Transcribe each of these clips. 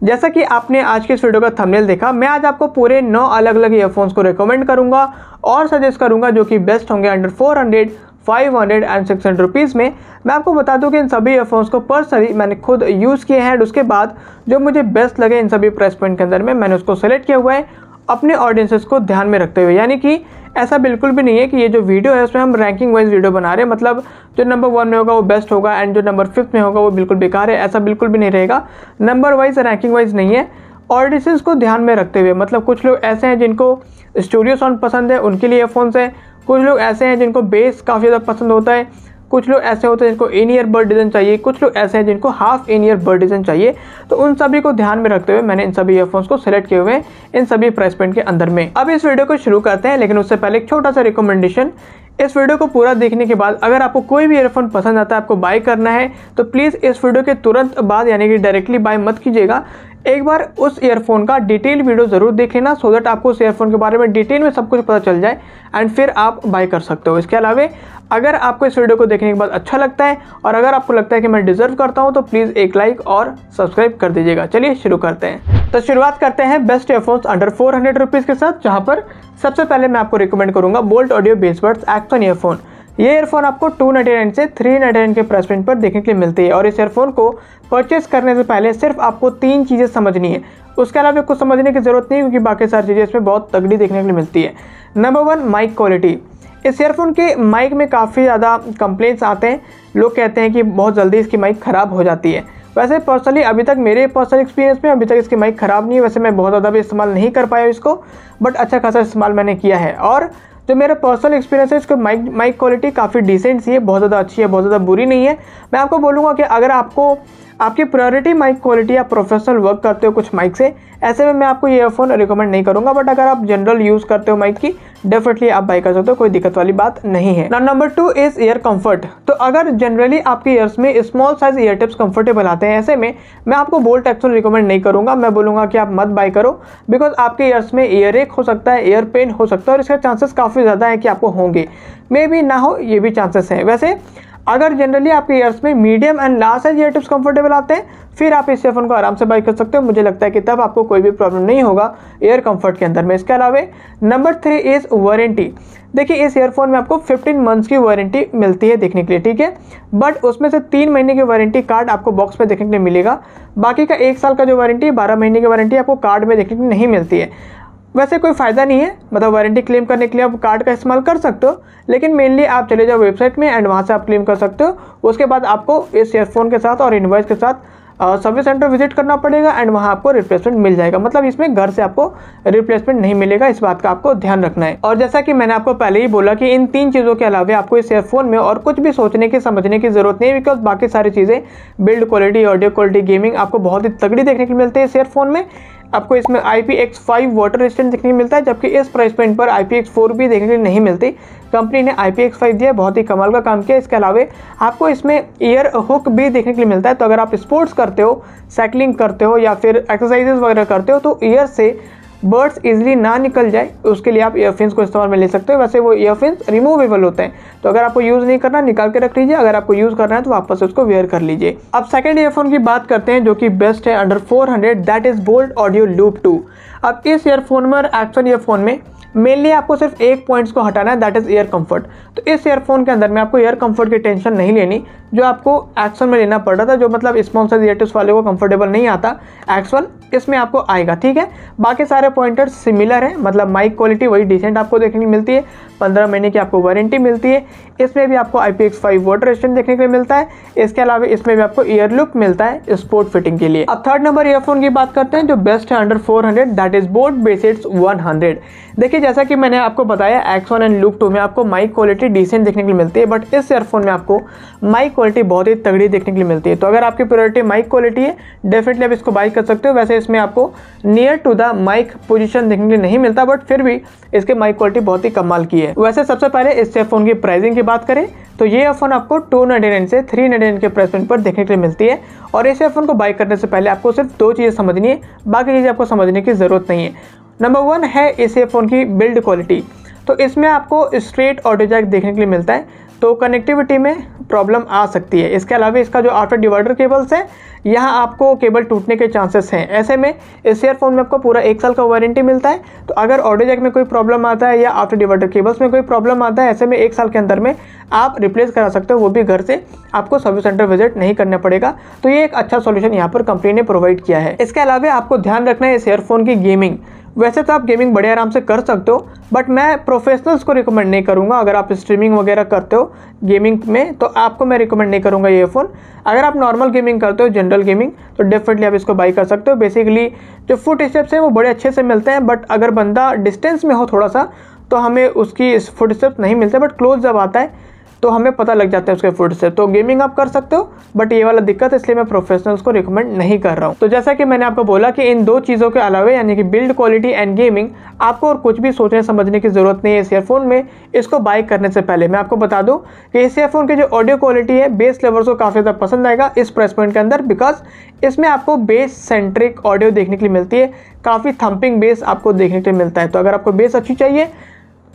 जैसा कि आपने आज की इस वीडियो का थंबनेल देखा, मैं आज आपको पूरे 9 अलग अलग ईयरफोन्स को रिकमेंड करूंगा और सजेस्ट करूंगा जो कि बेस्ट होंगे अंडर 400, 500 एंड 600 रुपीज़ में। मैं आपको बता दूं कि इन सभी ईयरफोन्स को पर्सनली मैंने खुद यूज़ किए हैं एंड उसके बाद जो मुझे बेस्ट लगे इन सभी प्राइस पॉइंट के अंदर में मैंने उसको सेलेक्ट किया हुआ है अपने ऑडियंसेस को ध्यान में रखते हुए। यानी कि ऐसा बिल्कुल भी नहीं है कि ये जो वीडियो है उसमें हम रैंकिंग वाइज वीडियो बना रहे हैं, मतलब जो नंबर 1 में होगा वो बेस्ट होगा एंड जो नंबर 5 में होगा वो बिल्कुल बेकार है, ऐसा बिल्कुल भी नहीं रहेगा। नंबर वाइज रैंकिंग वाइज नहीं है, ऑडियंसेस को ध्यान में रखते हुए। मतलब कुछ लोग ऐसे हैं जिनको स्टूडियो साउंड पसंद है, उनके लिए ईयरफोन्स है। कुछ लोग ऐसे हैं जिनको बेस काफ़ी ज़्यादा पसंद होता है। कुछ लोग ऐसे होते हैं जिनको इन ईयर बड डिज़ाइन चाहिए। कुछ लोग ऐसे हैं जिनको half in ear bud design चाहिए। तो उन सभी को ध्यान में रखते हुए मैंने इन सभी ईयरफोन्स को सेलेक्ट किए हुए हैं इन सभी प्राइस पॉइंट के अंदर में। अब इस वीडियो को शुरू करते हैं, लेकिन उससे पहले एक छोटा सा रिकमेंडेशन। इस वीडियो को पूरा देखने के बाद अगर आपको कोई भी ईयरफोन पसंद आता है, आपको बाय करना है, तो प्लीज़ इस वीडियो के तुरंत बाद यानी कि डायरेक्टली बाय मत कीजिएगा। एक बार उस ईयरफोन का डिटेल वीडियो ज़रूर देख लेना सो दैट आपको उस ईयरफोन के बारे में डिटेल में सब कुछ पता चल जाए एंड फिर आप बाय कर सकते हो। इसके अलावा अगर आपको इस वीडियो को देखने के बाद अच्छा लगता है और अगर आपको लगता है कि मैं डिजर्व करता हूं तो प्लीज़ एक लाइक और सब्सक्राइब कर दीजिएगा। चलिए शुरू करते हैं। तो शुरुआत करते हैं बेस्ट ईयरफोन्स अंडर 400 रुपीज़ के साथ, जहां पर सबसे पहले मैं आपको रिकमेंड करूंगा बोल्ट ऑडियो बेसबड्स एक्शन ईयरफोन। ये ईयरफोन आपको 299 से 399 के प्राइस पॉइंट पर देखने के लिए मिलती है और इस ईयरफोन को परचेस करने से पहले सिर्फ आपको 3 चीज़ें समझनी है। उसके अलावा कुछ समझने की ज़रूरत नहीं, क्योंकि बाकी सारी चीज़ें इसमें बहुत तगड़ी देखने के लिए मिलती है। Number 1, mic quality. इस ईयरफोन के माइक में काफ़ी ज़्यादा कंप्लेंट्स आते हैं। लोग कहते हैं कि बहुत जल्दी इसकी माइक ख़राब हो जाती है। वैसे पर्सनली अभी तक मेरे पर्सनल एक्सपीरियंस में अभी तक इसकी माइक ख़राब नहीं है। वैसे मैं बहुत ज़्यादा भी इस्तेमाल नहीं कर पाया इसको, बट अच्छा खासा इस्तेमाल मैंने किया है। और जो मेरा पर्सनल एक्सपीरियंस है, इसको माइक क्वालिटी काफ़ी डिसेंट सी है, बहुत ज़्यादा अच्छी है, बहुत ज़्यादा बुरी नहीं है। मैं आपको बोलूँगा कि अगर आपकी प्रायोरिटी माइक क्वालिटी या प्रोफेशनल वर्क करते हो कुछ माइक से, ऐसे में मैं आपको ये ईयरफोन रिकमेंड नहीं करूँगा। बट अगर आप जनरल यूज़ करते हो माइक की, डेफिनेटली आप बाय कर सकते हो, कोई दिक्कत वाली बात नहीं है। Number 2 is year comfort. तो अगर जनरली आपके ईयर्स में small size year tips comfortable आते हैं, ऐसे में मैं आपको बोल्ट एक्शन रिकमेंड नहीं करूँगा। मैं बोलूँगा कि आप मत बाय करो, बिकॉज आपके ईयर्स में ईयर एक हो सकता है, ईयर पेन हो सकता है और इसके चांसेस काफ़ी ज़्यादा है कि आपको होंगे। मे बी ना हो, ये भी चांसेस हैं। वैसे अगर जनरली आपके ईयर्स में medium and large size year tips comfortable आते हैं, फिर आप इस ईयरफोन को आराम से बाय कर सकते हो। मुझे लगता है कि तब आपको कोई भी प्रॉब्लम नहीं होगा ईयर कंफर्ट के अंदर में। इसके अलावा नंबर 3 इज़ वारंटी। देखिए, इस ईयरफोन में आपको 15 मंथ्स की वारंटी मिलती है देखने के लिए, ठीक है। बट उसमें से 3 महीने की वारंटी कार्ड आपको बॉक्स में देखने के लिए मिलेगा। बाकी का 1 साल का जो वारंटी, 12 महीने की वारंटी आपको कार्ड में देखने के लिए नहीं मिलती है। वैसे कोई फ़ायदा नहीं है, मतलब वारंटी क्लेम करने के लिए आप कार्ड का इस्तेमाल कर सकते हो, लेकिन मेनली आप चले जाओ वेबसाइट में एंड वहाँ से आप क्लेम कर सकते हो। उसके बाद आपको इस ईयरफोन के साथ और इनवॉइस के साथ सर्विस सेंटर विजिट करना पड़ेगा एंड वहाँ आपको रिप्लेसमेंट मिल जाएगा। मतलब इसमें घर से आपको रिप्लेसमेंट नहीं मिलेगा, इस बात का आपको ध्यान रखना है। और जैसा कि मैंने आपको पहले ही बोला कि इन 3 चीज़ों के अलावा आपको इस ईयरफोन में और कुछ भी सोचने की समझने की ज़रूरत नहीं है, बिकॉज बाकी सारी चीज़ें build quality, audio quality, gaming आपको बहुत ही तगड़ी देखने को मिलती है इस ईयरफोन में। आपको इसमें IPX5 वाटर रेजिस्टेंट देखने को मिलता है, जबकि इस प्राइस पॉइंट पर IPX4 भी देखने को नहीं मिलती। कंपनी ने IPX5 दिया, बहुत ही कमाल का काम किया। इसके अलावा आपको इसमें ईयर हुक भी देखने को मिलता है। तो अगर आप स्पोर्ट्स करते हो, साइकिलिंग करते हो या फिर एक्सरसाइजेज वगैरह करते हो, तो ईयर से बर्ड्स इजीली ना निकल जाए, उसके लिए आप ईयरफोन्स को इस्तेमाल में ले सकते हो। वैसे वो ईयरफोन्स रिमूवेबल होते हैं, तो अगर आपको यूज़ नहीं करना, निकाल के रख लीजिए। अगर आपको यूज़ करना है तो वापस उसको वेयर कर लीजिए। अब सेकंड ईयरफोन की बात करते हैं, जो कि बेस्ट है under 400, that is bolt audio loop 2। अब इस ईयरफोन में और एक्शन ईयरफोन में मेनली आपको सिर्फ एक पॉइंट्स को हटाना है, दैट इज़ ईयर कंफर्ट। तो इस ईयरफोन के अंदर में आपको ईयर कंफर्ट की टेंशन नहीं लेनी, जो आपको एक्शन में लेना पड़ रहा था, जो मतलब स्मॉल साइज ईयर टिप्स वाले को कंफर्टेबल नहीं आता एक्शन, इसमें आपको आएगा, ठीक है। बाकी सारे पॉइंटर्स सिमिलर हैं, मतलब माइक क्वालिटी वही डिसेंट आपको देखने को मिलती है। 15 महीने की आपको वारंटी मिलती है। इसमें भी आपको IPX5 वाटर रेजिस्टेंट देखने को लिए मिलता है। इसके अलावा इसमें भी आपको ईयर लुक मिलता है स्पोर्ट फिटिंग के लिए। अब थर्ड नंबर ईयरफोन की बात करते हैं, जो बेस्ट है अंडर 400, दैट इज बोट बेसिड्स 100। देखिए, जैसा कि मैंने आपको बताया, एक्शन एंड लूप 2 में आपको माइक क्वालिटी डिसेंट देखने को मिलती है, बट इस ईयरफोन में आपको माइक क्वालिटी बहुत ही तगड़ी देखने के लिए मिलती है। तो अगर आपकी प्रायोरिटी माइक क्वालिटी है, डेफिनेटली आप इसको बाय कर सकते हो। वैसे इसमें आपको near to the mic position देखने के लिए नहीं मिलता, बट फिर भी इसके माइक क्वालिटी बहुत ही कमाल की है। वैसे सबसे पहले इस ईयरफोन की प्राइसिंग की बात करें तो ये ईयरफोन आपको 299 से 399 के प्राइस पॉइंट पर देखने के लिए मिलती है। और इस ईयरफोन को बाय करने से पहले आपको सिर्फ 2 चीज़ें समझनी है, बाकी चीज़ें आपको समझने की ज़रूरत नहीं है। नंबर 1 है इस ईयरफोन की बिल्ड क्वालिटी। तो इसमें आपको स्ट्रेट ऑडियो जैक देखने के लिए मिलता है, तो कनेक्टिविटी में प्रॉब्लम आ सकती है। इसके अलावा इसका जो आफ्टर डिवाइडर केबल्स है, यहाँ आपको केबल टूटने के चांसेस हैं। ऐसे में इस ईयरफोन में आपको पूरा 1 साल का वारंटी मिलता है। तो अगर ऑडियो जैक में कोई प्रॉब्लम आता है या आफ्टर डिवाइडर केबल्स में कोई प्रॉब्लम आता है, ऐसे में 1 साल के अंदर में आप रिप्लेस करा सकते हो, वो भी घर से, आपको सर्विस सेंटर विजिट नहीं करना पड़ेगा। तो ये एक अच्छा सॉल्यूशन यहाँ पर कंपनी ने प्रोवाइड किया है। इसके अलावा आपको ध्यान रखना है इस ईयरफोन की गेमिंग। वैसे तो आप गेमिंग बड़े आराम से कर सकते हो, बट मैं प्रोफेशनल्स को रिकमेंड नहीं करूंगा। अगर आप स्ट्रीमिंग वगैरह करते हो गेमिंग में, तो आपको मैं रिकमेंड नहीं करूंगा ये फ़ोन। अगर आप नॉर्मल गेमिंग करते हो, जनरल गेमिंग, तो डेफिनेटली आप इसको बाई कर सकते हो। बेसिकली जो फुट स्टेप्स हैं वो बड़े अच्छे से मिलते हैं, बट अगर बंदा डिस्टेंस में हो थोड़ा सा, तो हमें उसकी फुट स्टेप्स नहीं मिलते, बट क्लोज जब आता है तो हमें पता लग जाता है उसके फुट से। तो गेमिंग आप कर सकते हो, बट ये वाला दिक्कत है, इसलिए मैं प्रोफेशनल्स को रिकमेंड नहीं कर रहा हूँ। तो जैसा कि मैंने आपको बोला कि इन 2 चीज़ों के अलावा, यानी कि बिल्ड क्वालिटी एंड गेमिंग, आपको और कुछ भी सोचने समझने की ज़रूरत नहीं है इस ईयरफोन में। इसको बाय करने से पहले मैं आपको बता दूँ कि इस ईयरफोन की जो ऑडियो क्वालिटी है, बेस लवर्स को काफ़ी ज़्यादा पसंद आएगा इस प्राइस पॉइंट के अंदर, बिकॉज इसमें आपको बेस सेंट्रिक ऑडियो देखने के लिए मिलती है। काफ़ी थम्पिंग बेस आपको देखने के लिए मिलता है। तो अगर आपको बेस अच्छी चाहिए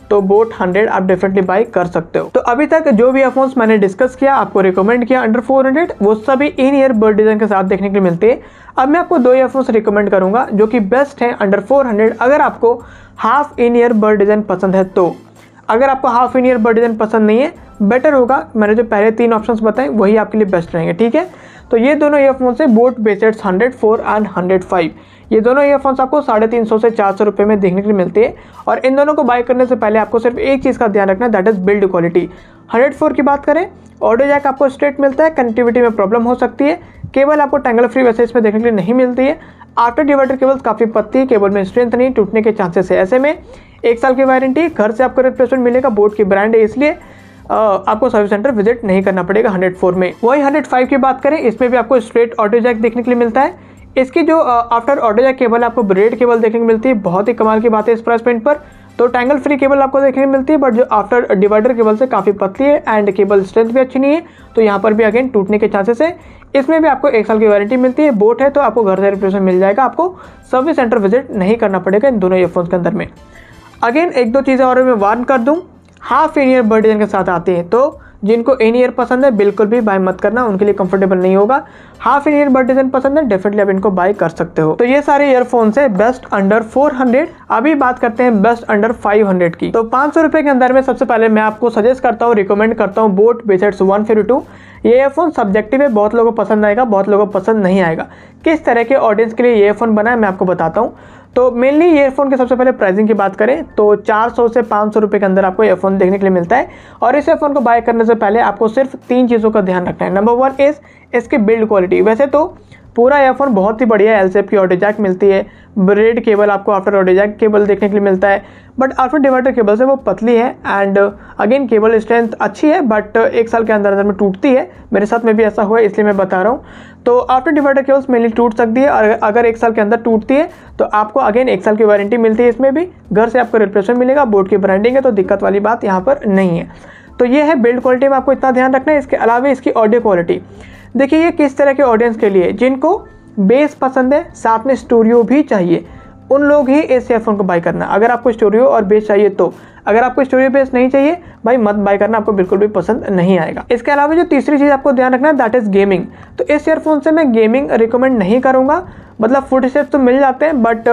तो बोट 100 आप डेफिनेटली बाई कर सकते हो। तो अभी तक जो भी ईयरफोन्स मैंने डिस्कस किया, आपको रिकमेंड किया अंडर 400, वो सभी इन ईयर बर्ड डिजाइन के साथ देखने के लिए मिलते हैं। अब मैं आपको 2 ईयरफोन्स रिकमेंड करूंगा जो कि बेस्ट हैं अंडर 400, अगर आपको half in year bird design पसंद है तो। अगर आपको half in year bird design पसंद नहीं है, बेटर होगा मैंने जो पहले 3 ऑप्शंस बताए वही आपके लिए बेस्ट रहेंगे, ठीक है। तो ये दोनों ईयरफोन्स है बोट बेसेट्स 104 एंड 105। ये दोनों ईयरफोन्स आपको 350 से 400 रुपये में देखने के लिए मिलते हैं। और इन दोनों को बाय करने से पहले आपको सिर्फ एक चीज़ का ध्यान रखना है, दैट इज बिल्ड क्वालिटी। 104 की बात करें, ऑडियो जैक आपको स्ट्रेट मिलता है, कनेक्टिविटी में प्रॉब्लम हो सकती है। केबल आपको टैंगल फ्री वैसे इसमें देखने के लिए नहीं मिलती है। आफ्टर डिवाइडर केबल्स काफ़ी पतली है, केबल में स्ट्रेंथ नहीं, टूटने के चांसेस है। ऐसे में 1 साल की वारंटी, घर से आपको रिप्लेसमेंट मिलेगा, बोट की ब्रांड है, इसलिए आपको सर्विस सेंटर विजिट नहीं करना पड़ेगा 104 में। वही 105 की बात करें, इसमें भी आपको स्ट्रेट ऑडियो जैक देखने के लिए मिलता है। इसकी जो आफ्टर ऑडियो जैक केबल आपको ब्रेड केबल देखने को मिलती है, बहुत ही कमाल की बात है इस प्राइस पॉइंट पर। तो टैंगल फ्री केबल आपको देखने को मिलती है, बट जो आफ्टर डिवाइडर केबल से काफ़ी पतली है एंड केबल स्ट्रेंथ भी अच्छी नहीं है, तो यहाँ पर भी अगेन टूटने के चांसेस है। इसमें भी आपको 1 साल की वारंटी मिलती है। बोट है तो आपको घर से रिप्लेसमेंट मिल जाएगा, आपको सर्विस सेंटर विजिट नहीं करना पड़ेगा इन दोनों ईयरफोन्स के अंदर में। अगेन 1-2 चीज़ें और मैं वार्न कर दूँ, half in year bird design के साथ आते हैं, तो जिनको इन ईयर पसंद है बिल्कुल भी बाय मत करना, उनके लिए कंफर्टेबल नहीं होगा। Half in year bird design पसंद है, डेफिनेटली आप इनको बाय कर सकते हो। तो ये सारे ईयरफोन्स है बेस्ट अंडर 400। अभी बात करते हैं बेस्ट अंडर 500 की। तो 500 रुपये के अंदर में सबसे पहले मैं आपको सजेस्ट करता हूँ, रिकमेंड करता हूँ बोट बेसेट्स 152। ये ईयरफोन सब्जेक्टिव है, बहुत लोगों को पसंद आएगा, बहुत लोगों को पसंद नहीं आएगा। किस तरह के ऑडियंस के लिए ये ईयरफोन बना है मैं आपको बताता हूँ। तो मेनली ईयरफोन के सबसे पहले प्राइसिंग की बात करें तो 400 से 500 रुपये के अंदर आपको ईयरफोन देखने के लिए मिलता है। और इस ईयरफोन को बाय करने से पहले आपको सिर्फ 3 चीज़ों का ध्यान रखना है। नंबर 1 इज़ इसकी बिल्ड क्वालिटी। वैसे तो पूरा ईयरफोन बहुत ही बढ़िया है, एल शेप की ऑडियो जैक मिलती है, ब्रेड केबल आपको आफ्टर ऑडियो जैक केबल देखने के लिए मिलता है, बट आफ्टर डिवाइडर केबल से वो पतली है एंड अगेन केबल स्ट्रेंथ अच्छी है, बट 1 साल के अंदर में टूटती है। मेरे साथ में भी ऐसा हुआ है, इसलिए मैं बता रहा हूँ। तो आफ्टर डिवाइडर केबल्स मेनली टूट सकती है, और अगर 1 साल के अंदर टूटती है तो आपको अगेन 1 साल की वारंटी मिलती है। इसमें भी घर से आपको रिप्लेसमेंट मिलेगा, बोर्ड की ब्रांडिंग है, तो दिक्कत वाली बात यहाँ पर नहीं है। तो ये है बिल्ड क्वालिटी में आपको इतना ध्यान रखना है। इसके अलावा इसकी ऑडियो क्वालिटी देखिए, ये किस तरह के ऑडियंस के लिए, जिनको बेस पसंद है साथ में स्टूडियो भी चाहिए, उन लोग ही इस ईयरफोन को बाय करना। अगर आपको स्टूडियो और बेस चाहिए तो, अगर आपको स्टूडियो बेस नहीं चाहिए भाई मत बाय करना, आपको बिल्कुल भी पसंद नहीं आएगा। इसके अलावा जो तीसरी चीज़ आपको ध्यान रखना है दैट इज गेमिंग। तो इस ईयरफोन से मैं गेमिंग रिकमेंड नहीं करूँगा, मतलब फुट स्टेप्स तो मिल जाते हैं बट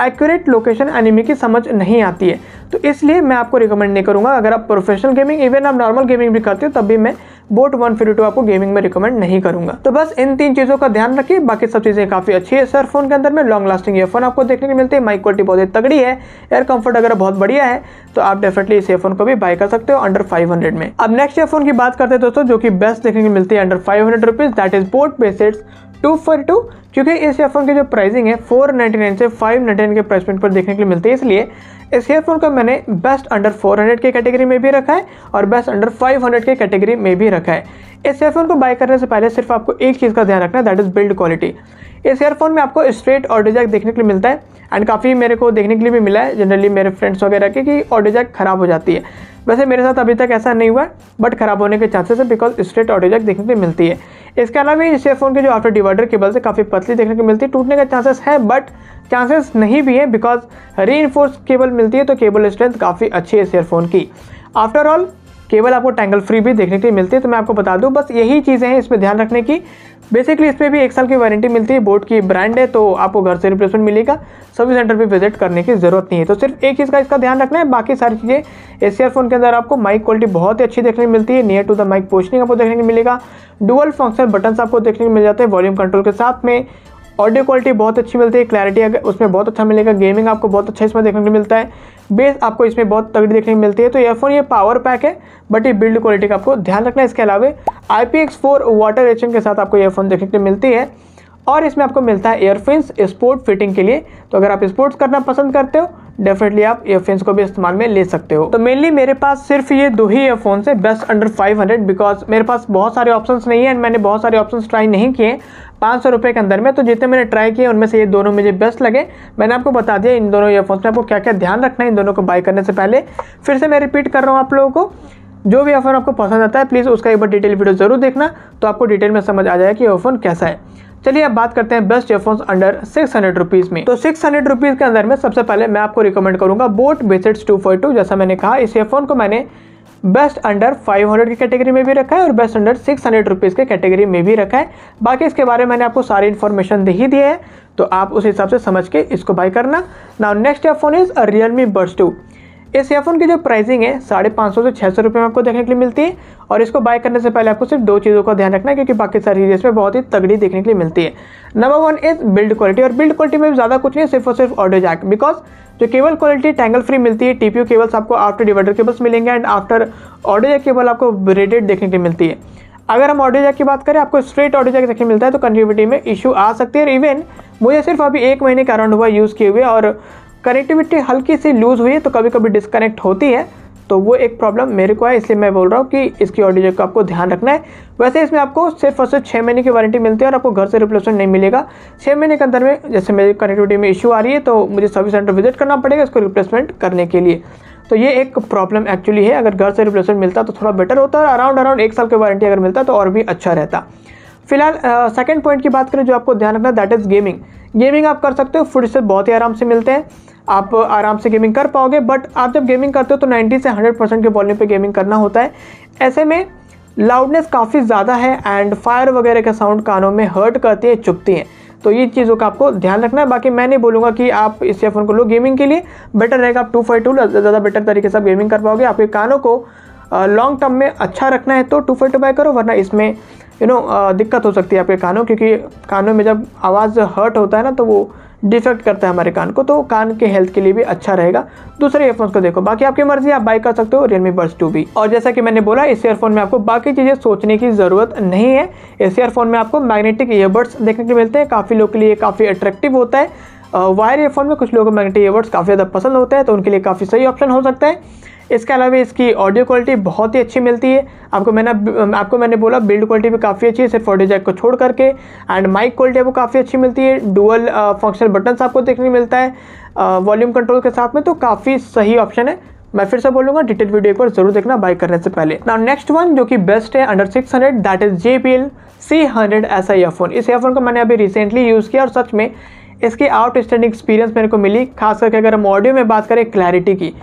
एक्यूरेट लोकेशन एनिमी की समझ नहीं आती है, तो इसलिए मैं आपको रिकमेंड नहीं करूँगा। अगर आप प्रोफेशनल गेमिंग, इवन आप नॉर्मल गेमिंग भी करते हो, तब भी मैं बोट 152 आपको गेमिंग में रिकमेंड नहीं करूँगा। तो बस इन 3 चीज़ों का ध्यान रखिए, बाकी सब चीज़ें काफ़ी अच्छी है। सर फोन के अंदर में लॉन्ग लास्टिंग ईयरफोन आपको देखने को मिलती है, माइक क्वालिटी बहुत तगड़ी है, एयर कंफर्ट अगर बहुत बढ़िया है, तो आप डेफिनेटली इस ईयरफोन को भी बाय कर सकते हो अंडर 500 में। अब नेक्स्ट ईयरफोन की बात करते हैं दोस्तों, जो कि बेस्ट देखने को मिलती है under 500 rupees, that is boAt Bassheads 242। क्योंकि इस ईयरफोन की जो प्राइसिंग है 499 से 599 के प्राइस पॉइंट पर देखने के लिए मिलती है, इसलिए इस ईयरफोन को मैंने बेस्ट अंडर 400 के कैटेगरी में भी रखा है और बेस्ट अंडर 500 के कैटेगरी में भी रखा है। इस ईयरफोन को बाय करने से पहले सिर्फ आपको एक चीज़ का ध्यान रखना है, दैट इज बिल्ड क्वालिटी। इस ईयरफोन में आपको स्ट्रेट ऑडियो जैक देखने के लिए मिलता है एंड काफ़ी मेरे को देखने के लिए भी मिला है जनरली मेरे फ्रेंड्स वगैरह के, कि ऑडियो जैक खराब हो जाती है। वैसे मेरे साथ अभी तक ऐसा नहीं हुआ है, बट खराब होने के चांसेस है बिकॉज स्ट्रेट ऑडियो जैक देखने को मिलती है। इसके अलावा इस ईयरफोन के जो आफ्टर डिवाइडर केबल से काफ़ी पतली देखने को मिलती है, टूटने का चांसेस है बट चांसेस नहीं भी है बिकॉज रीइंफोर्स केबल मिलती है, तो केबल स्ट्रेंथ काफ़ी अच्छी है इस ईयरफोन की। आफ्टर ऑल केबल आपको टैंगल फ्री भी देखने के लिए मिलती है। तो मैं आपको बता दूं, बस यही चीज़ें हैं इसमें ध्यान रखने की। बेसिकली इसमें भी 1 साल की वारंटी मिलती है, बोट की ब्रांड है, तो आपको घर से रिप्लेसमेंट मिलेगा, सर्विस सेंटर पे विजिट करने की ज़रूरत नहीं है। तो सिर्फ एक चीज़ का इसका ध्यान रखना है, बाकी सारी चीज़ें इस ईयरफोन के अंदर आपको माइक क्वालिटी बहुत ही अच्छी देखने को मिलती है, near to the mic positioning आपको देखने को मिलेगा, डुअल फंक्शनल बटन्स आपको देखने को मिल जाते हैं वॉल्यूम कंट्रोल के साथ में, ऑडियो क्वालिटी बहुत अच्छी मिलती है, क्लैरिटी अगर उसमें बहुत अच्छा मिलेगा, गेमिंग आपको बहुत अच्छा इसमें देखने को मिलता है, बेस आपको इसमें बहुत तगड़ी देखने को मिलती है। तो ईयरफोन ये पावर पैक है, बट ये बिल्ड क्वालिटी का आपको ध्यान रखना है। इसके अलावा IPX4 वाटर रेटिंग के साथ आपको ईयरफोन देखने को मिलती है, और इसमें आपको मिलता है ईयरफिन्स स्पोर्ट फिटिंग के लिए। तो अगर आप स्पोर्ट्स करना पसंद करते हो, डेफिनेटली आप ईयरफिन्स को भी इस्तेमाल में ले सकते हो। तो मेनली मेरे पास सिर्फ ये 2 ही ईयरफोन्स है बेस्ट अंडर 500, बिकॉज मेरे पास बहुत सारे ऑप्शंस नहीं है एंड मैंने बहुत सारे ऑप्शंस ट्राई नहीं किए 500 रुपये के अंदर में। तो जितने मैंने ट्राई किए उनमें से ये दोनों मुझे बेस्ट लगे। मैंने आपको बता दिया इन दोनों ईयरफोन्स में आपको क्या क्या ध्यान रखना है इन दोनों को बाय करने से पहले। फिर से मैं रिपीट कर रहा हूँ आप लोगों को, जो भी ईयरफोन आपको पसंद आता है प्लीज़ उसका एक बार डिटेल वीडियो जरूर देखना, तो आपको डिटेल में समझ आ जाएगा कि ईयरफोन कैसा है। चलिए अब बात करते हैं बेस्ट ईयरफोन्स अंडर 600 रुपीज़ में। तो 600 रुपीज़ के अंदर में सबसे पहले मैं आपको रिकमेंड करूंगा बोट बेसिट्स 242। जैसा मैंने कहा, इस ईयरफोन को मैंने बेस्ट अंडर 500 की कैटेगरी में भी रखा है और बेस्ट अंडर 600 रुपीज़ के कैटेगरी में भी रखा है। बाकी इसके बारे में मैंने आपको सारी इन्फॉर्मेशन दे ही दी है, तो आप उस हिसाब से समझ के इसको बाय करना। Now next earphone is Realme Buds 2। इस ईयरफोन की जो प्राइसिंग है 550 से 600 रुपये में आपको देखने के लिए मिलती है, और इसको बाय करने से पहले आपको सिर्फ 2 चीज़ों का ध्यान रखना है, क्योंकि बाकी सारी चीज़ें इसमें बहुत ही तगड़ी देखने के लिए मिलती है। नंबर 1 इज बिल्ड क्वालिटी, और बिल्ड क्वालिटी में भी ज़्यादा कुछ नहीं, सिर्फ और सिर्फ ऑडियो जैक। बिकॉज जो केबल क्वालिटी टैंगल फ्री मिलती है, TPU केबल्स आपको आफ्टर डिवाइडर केबल्स मिलेंगे and after audio jack cable आपको ब्रेडेड देखने के लिए मिलती है। अगर हम ऑडियो जैक की बात करें, आपको स्ट्रेट ऑडियो जैक देखने मिलता है, तो कनेक्टिविटी में इशू आ सकती है। और इवन मुझे सिर्फ अभी 1 महीने का अराउंड हुआ यूज़ किए हुए, और कनेक्टिविटी हल्की सी लूज़ हुई है, तो कभी कभी डिस्कनेक्ट होती है, तो वो एक प्रॉब्लम मेरे को है, इसलिए मैं बोल रहा हूँ कि इसकी ऑडियो जैक को आपको ध्यान रखना है। वैसे इसमें आपको सिर्फ और सिर्फ 6 महीने की वारंटी मिलती है और आपको घर से रिप्लेसमेंट नहीं मिलेगा। 6 महीने के अंदर में जैसे मेरी कनेक्टिविटी में इशू आ रही है, तो मुझे सर्विस सेंटर विजिट करना पड़ेगा इसको रिप्लेसमेंट करने के लिए। तो ये एक प्रॉब्लम एक्चुअली है। अगर घर से रिप्लेसमेंट मिलता तो थोड़ा बेटर होता, और अराउंड 1 साल की वारंटी अगर मिलता तो और भी अच्छा रहता। फिलहाल सेकंड पॉइंट की बात करें जो आपको ध्यान रखना है, दैट इज़ गेमिंग। गेमिंग आप कर सकते हो, फुटस्टेप बहुत ही आराम से मिलते हैं, आप आराम से गेमिंग कर पाओगे। बट आप जब गेमिंग करते हो तो 90 से 100% के वॉल्यूम पे गेमिंग करना होता है। ऐसे में लाउडनेस काफ़ी ज़्यादा है एंड फायर वगैरह का साउंड कानों में हर्ट करती है, चुभती है, तो ये चीज़ों का आपको ध्यान रखना है। बाकी मैं नहीं बोलूँगा कि आप इस ईयरफोन को लो गेमिंग के लिए, बेटर रहेगा आप 252 ज़्यादा बेटर तरीके से आप गेमिंग कर पाओगे। आपके कानों को लॉन्ग टर्म में अच्छा रखना है तो 252 बाय करो, वरना इसमें दिक्कत हो सकती है आपके कानों, क्योंकि कानों में जब आवाज़ हर्ट होता है ना, तो वो डिफेक्ट करता है हमारे कान को, तो कान के हेल्थ के लिए भी अच्छा रहेगा। दूसरे ईयरफोन्स को देखो, बाकी आपकी मर्जी, आप बाय कर सकते हो Realme Buds 2 भी। और जैसा कि मैंने बोला, इस ईयरफोन में आपको बाकी चीज़ें सोचने की ज़रूरत नहीं है। इस ईयरफोन में आपको मैग्नेटिक ईयरबड्स देखने को मिलते हैं, काफ़ी लोगों के लिए काफ़ी अट्रैक्टिव होता है। वायर ईयरफोन में कुछ लोगों को मैग्नेटिक ईयरबड्स काफ़ी ज़्यादा पसंद होता है, तो उनके लिए काफ़ी सही ऑप्शन हो सकता है। इसके अलावा इसकी ऑडियो क्वालिटी बहुत ही अच्छी मिलती है। आपको मैंने बोला बिल्ड क्वालिटी भी काफ़ी अच्छी है, सिर्फ ऑडियो जैक को छोड़ करके। एंड माइक क्वालिटी आपको काफ़ी अच्छी मिलती है, डुअल फंक्शनल बटन्स आपको देखने को मिलता है वॉल्यूम कंट्रोल के साथ में, तो काफ़ी सही ऑप्शन है। मैं फिर से बोलूँगा, डिटेल वीडियो एक बार जरूर देखना बाय करने से पहले। नाउ नेक्स्ट वन जो कि बेस्ट है under 600, that is JBL C100 ऐसा ईयरफोन। इस ईयरफोन को मैंने अभी रिसेंटली यूज़ किया और सच में इसकी आउटस्टैंडिंग एक्सपीरियंस मेरे को मिली। खास करके अगर हम ऑडियो में बात करें, क्लैरिटी की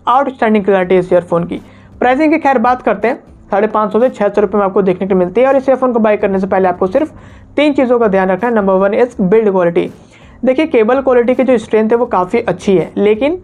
आउटस्टैंडिंग क्लैरिटी इस ईयरफोन की। प्राइसिंग की खैर बात करते हैं, 550 से 600 रुपये में आपको देखने को मिलती है। और इस ईयरफोन को बाय करने से पहले आपको सिर्फ 3 चीज़ों का ध्यान रखना है। Number 1 is build quality. देखिए, केबल क्वालिटी की जो स्ट्रेंथ है वो काफ़ी अच्छी है, लेकिन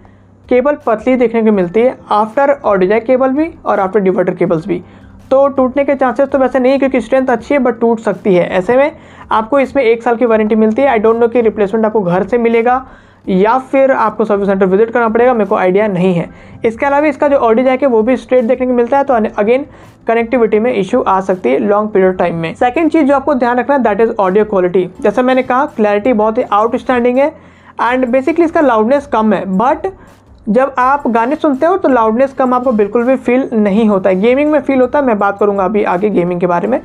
केबल पतली देखने को मिलती है आफ्टर ऑडियो जैक केबल भी और आफ्टर डिवाइडर केबल्स भी। तो टूटने के चांसेस तो वैसे नहीं है, क्योंकि स्ट्रेंथ अच्छी है, बट टूट सकती है। ऐसे में आपको इसमें 1 साल की वारंटी मिलती है। आई डोंट नो कि रिप्लेसमेंट आपको घर से मिलेगा या फिर आपको सर्विस सेंटर विजिट करना पड़ेगा, मेरे को आइडिया नहीं है। इसके अलावा इसका जो ऑडियो जैक है वो भी स्ट्रेट देखने को मिलता है, तो अगेन कनेक्टिविटी में इशू आ सकती है लॉन्ग पीरियड टाइम में। सेकंड चीज़ जो आपको ध्यान रखना है, दैट इज ऑडियो क्वालिटी। जैसा मैंने कहा, क्लैरिटी बहुत ही आउटस्टैंडिंग है एंड बेसिकली इसका लाउडनेस कम है, बट जब आप गाने सुनते हो तो लाउडनेस कम आपको बिल्कुल भी फील नहीं होता है। गेमिंग में फील होता है, मैं बात करूंगा अभी आगे गेमिंग के बारे में,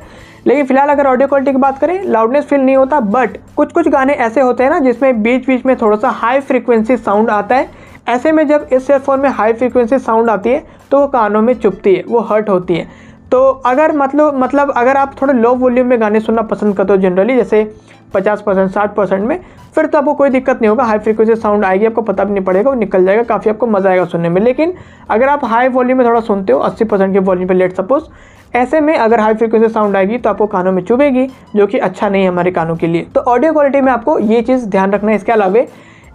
लेकिन फिलहाल अगर ऑडियो क्वालिटी की बात करें, लाउडनेस फील नहीं होता। बट कुछ गाने ऐसे होते हैं ना जिसमें बीच बीच में थोड़ा सा हाई फ्रीक्वेंसी साउंड आता है। ऐसे में जब इस ईयरफोन में हाई फ्रीक्वेंसी साउंड आती है तो वो कानों में चुभती है, वो हर्ट होती है। तो अगर मतलब अगर आप थोड़े लो वॉल्यूम में गाने सुनना पसंद करते हो जनरली, जैसे 50%, 60% में, फिर तो आपको कोई दिक्कत नहीं होगा। हाई फ्रीक्वेंसी साउंड आएगी, आपको पता भी नहीं पड़ेगा, वो निकल जाएगा, काफ़ी आपको मज़ा आएगा सुनने में। लेकिन अगर आप हाई वॉल्यूम में थोड़ा सुनते हो, 80% के वॉल्यूम पे लेट सपोज, ऐसे में अगर हाई फ्रीक्वेंसी साउंड आएगी तो आपको कानों में चुभेगी, जो कि अच्छा नहीं है हमारे कानों के लिए। तो ऑडियो क्वालिटी में आपको ये चीज़ ध्यान रखना है। इसके अलावा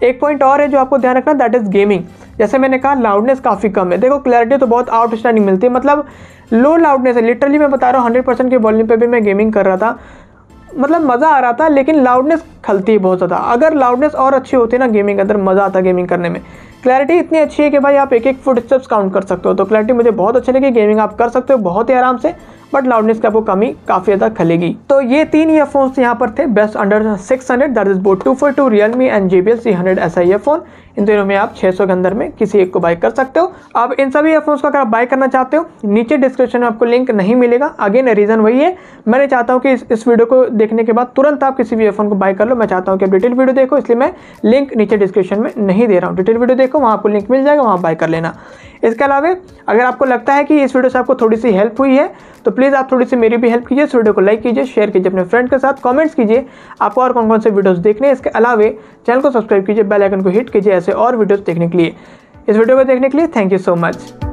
एक पॉइंट और है जो आपको ध्यान रखना, दैट इज़ गेमिंग। जैसे मैंने कहा लाउडनेस काफ़ी कम है। देखो क्लैरिटी तो बहुत आउटस्टैंडिंग मिलती है, मतलब लो लाउडनेस है। लिटरली मैं बता रहा हूँ 100% के वॉल्यूम पे भी मैं गेमिंग कर रहा था, मतलब मज़ा आ रहा था, लेकिन लाउडनेस खलती है बहुत ज़्यादा। अगर लाउडनेस और अच्छी होती है ना गेमिंग के अंदर, मज़ा आता है गेमिंग करने में। क्लैरिटी इतनी अच्छी है कि भाई आप एक एक फुटस्टेप्स काउंट कर सकते हो। तो क्लैरिटी मुझे बहुत अच्छी लगी, गेमिंग आप कर सकते हो बहुत ही आराम से, बट लाउडनेस की आपको कमी काफ़ी ज़्यादा खलेगी। तो ये 3 ईयरफोन्स यहाँ पर थे best under 600, that is boat 242, Realme and JBL C100 ऐसा ईयरफोन। इन दोनों में आप 600 के अंदर में किसी एक को बाय कर सकते हो। अब इन सभी ईयरफोन्स को अगर आप बाय करना चाहते हो, नीचे डिस्क्रिप्शन में आपको लिंक नहीं मिलेगा। अगेन रीज़न वही है, मैंने चाहता हूँ कि इस वीडियो को देखने के बाद तुरंत आप किसी भी ईयरफोन को बाय कर लो। मैं चाहता हूँ कि आप डिटेल वीडियो देखो, इसलिए मैं लिंक नीचे डिस्क्रिप्शन में नहीं दे रहा हूँ। डिटेल वीडियो देखो, वहाँ आपको लिंक मिल जाएगा, वहाँ बाय कर लेना। इसके अलावा अगर आपको लगता है कि इस वीडियो से आपको थोड़ी सी हेल्प हुई है, तो प्लीज़ आप थोड़ी सी मेरी भी हेल्प कीजिए। इस वीडियो को लाइक कीजिए, शेयर कीजिए अपने फ्रेंड के साथ, कमेंट्स कीजिए आपको और कौन कौन से वीडियोस देखने हैं। इसके अलावा चैनल को सब्सक्राइब कीजिए, बेल आइकन को हिट कीजिए ऐसे और वीडियोस देखने के लिए। इस वीडियो को देखने के लिए थैंक यू सो मच।